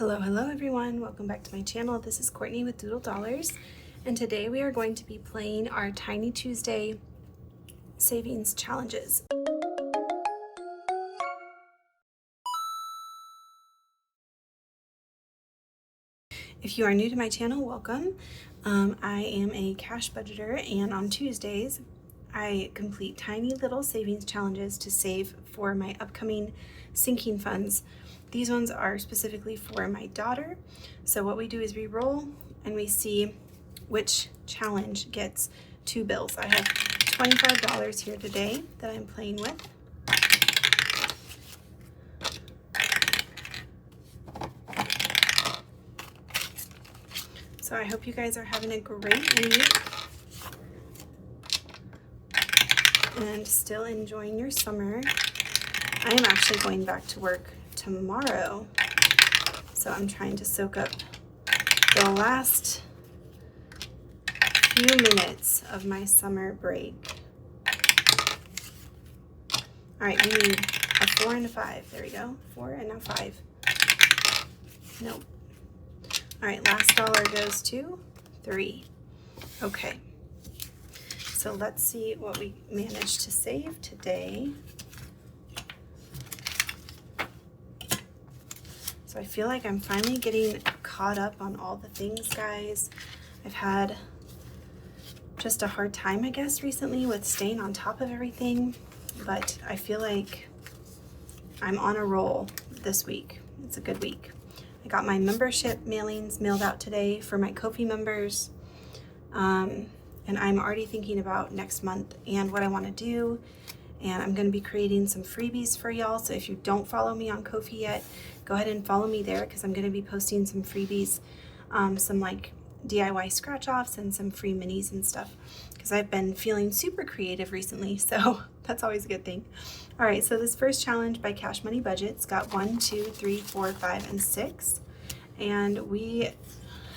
Hello everyone, welcome back to my channel. This is Courtney with Doodle Dollarz, and today we are going to be playing our Tiny Tuesday savings challenges. If you are new to my channel, welcome. I am a cash budgeter, and on Tuesdays I complete tiny little savings challenges to save for my upcoming sinking funds. These ones are specifically for my daughter. So what we do is we roll and we see which challenge gets 2 bills. I have $25 here today that I'm playing with. So I hope you guys are having a great week and still enjoying your summer. I am actually going back to work tomorrow, so I'm trying to soak up the last few minutes of my summer break. All right, we need a 4 and a 5. There we go. 4 and now 5. Nope. All right, last dollar goes to 3. Okay. So let's see what we managed to save today. So I feel like I'm finally getting caught up on all the things, guys. I've had just a hard time, I guess, recently with staying on top of everything, but I feel like I'm on a roll this week. It's a good week. I got my membership mailings mailed out today for my Ko-fi members, and I'm already thinking about next month and what I want to do, and I'm going to be creating some freebies for y'all. So if you don't follow me on Ko-fi yet, go ahead and follow me there, because I'm going to be posting some freebies, some like DIY scratch offs and some free minis and stuff, because I've been feeling super creative recently, so that's always a good thing. All right, so this first challenge by Cash Money Budgets got 1, 2, 3, 4, 5, and 6, and we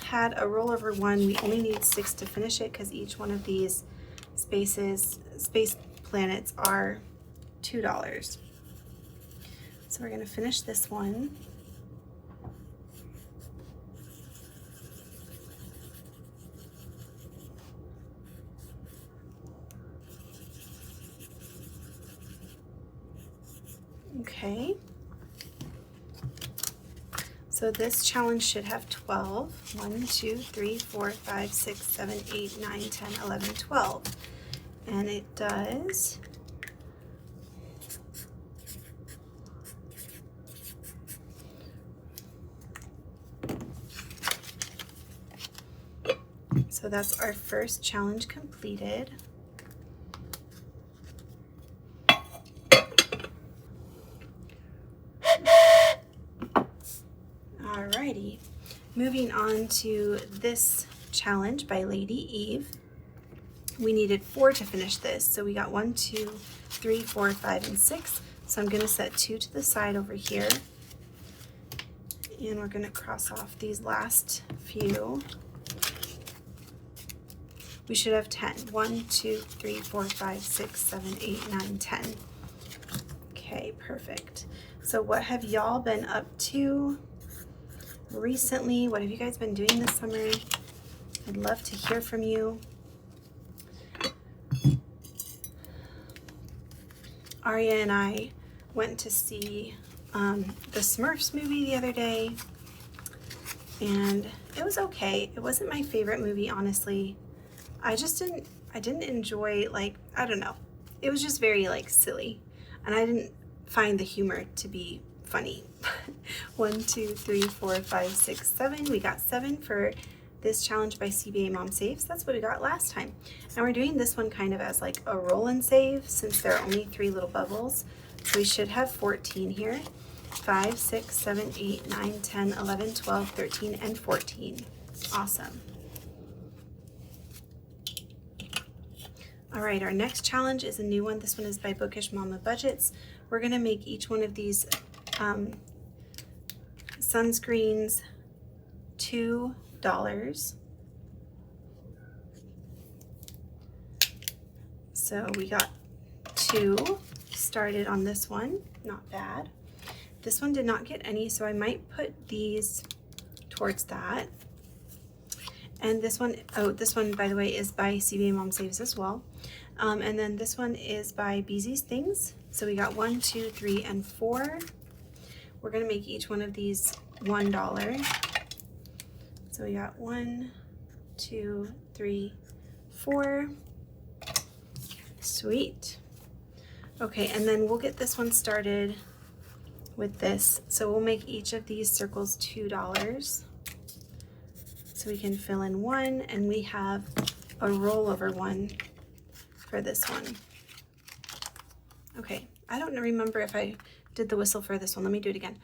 had a rollover 1. We only need 6 to finish it, because each one of these space planets are $2. So we're going to finish this one. Okay. So this challenge should have 12. 1, 2, 3, 4, 5, 6, 7, 8, 9, 10, 11, 12. And it does. So that's our first challenge completed. Alrighty, moving on to this challenge by Lady Eve. We needed 4 to finish this, so we got 1, 2, 3, 4, 5, and 6. So I'm going to set 2 to the side over here, and we're going to cross off these last few. We should have 10. 1, 2, 3, 4, 5, 6, 7, 8, 9, 10. Okay, perfect. So what have y'all been up to recently? What have you guys been doing this summer? I'd love to hear from you. Aria and I went to see the Smurfs movie the other day, and it was okay. It wasn't my favorite movie, honestly. I didn't enjoy, like, I don't know. It was just very, like, silly, and I didn't find the humor to be funny. 1, 2, 3, 4, 5, 6, 7. We got 7 for this challenge by CBA Mom Saves. That's what we got last time. And we're doing this one kind of as like a roll and save, since there are only 3 little bubbles. So we should have 14 here. 5, 6, 7, 8, 9, 10, 11, 12, 13, and 14. Awesome. All right, our next challenge is a new one. This one is by Bookish Mama Budgets. We're gonna make each one of these sunscreens $2. So we got 2 started on this one, not bad. This one did not get any, so I might put these towards that. And this one, oh, this one, by the way, is by CBA Mom Saves as well. And then this one is by Beezy's Things. So we got 1, 2, 3, and 4. We're gonna make each one of these $1. So we got 1, 2, 3, 4. Sweet. Okay, and then we'll get this one started with this. So we'll make each of these circles $2. So we can fill in 1, and we have a rollover one for this one. Okay, I don't remember if I did the whistle for this one. Let me do it again.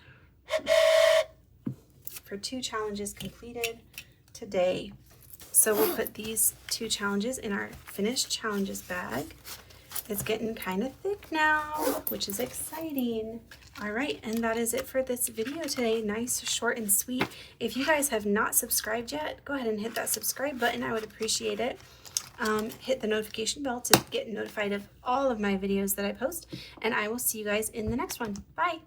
For 2 challenges completed today. So we'll put these 2 challenges in our finished challenges bag. It's getting kind of thick now, which is exciting. All right, and that is it for this video today. Nice, short, and sweet. If you guys have not subscribed yet, go ahead and hit that subscribe button. I would appreciate it. Hit the notification bell to get notified of all of my videos that I post, and I will see you guys in the next one. Bye.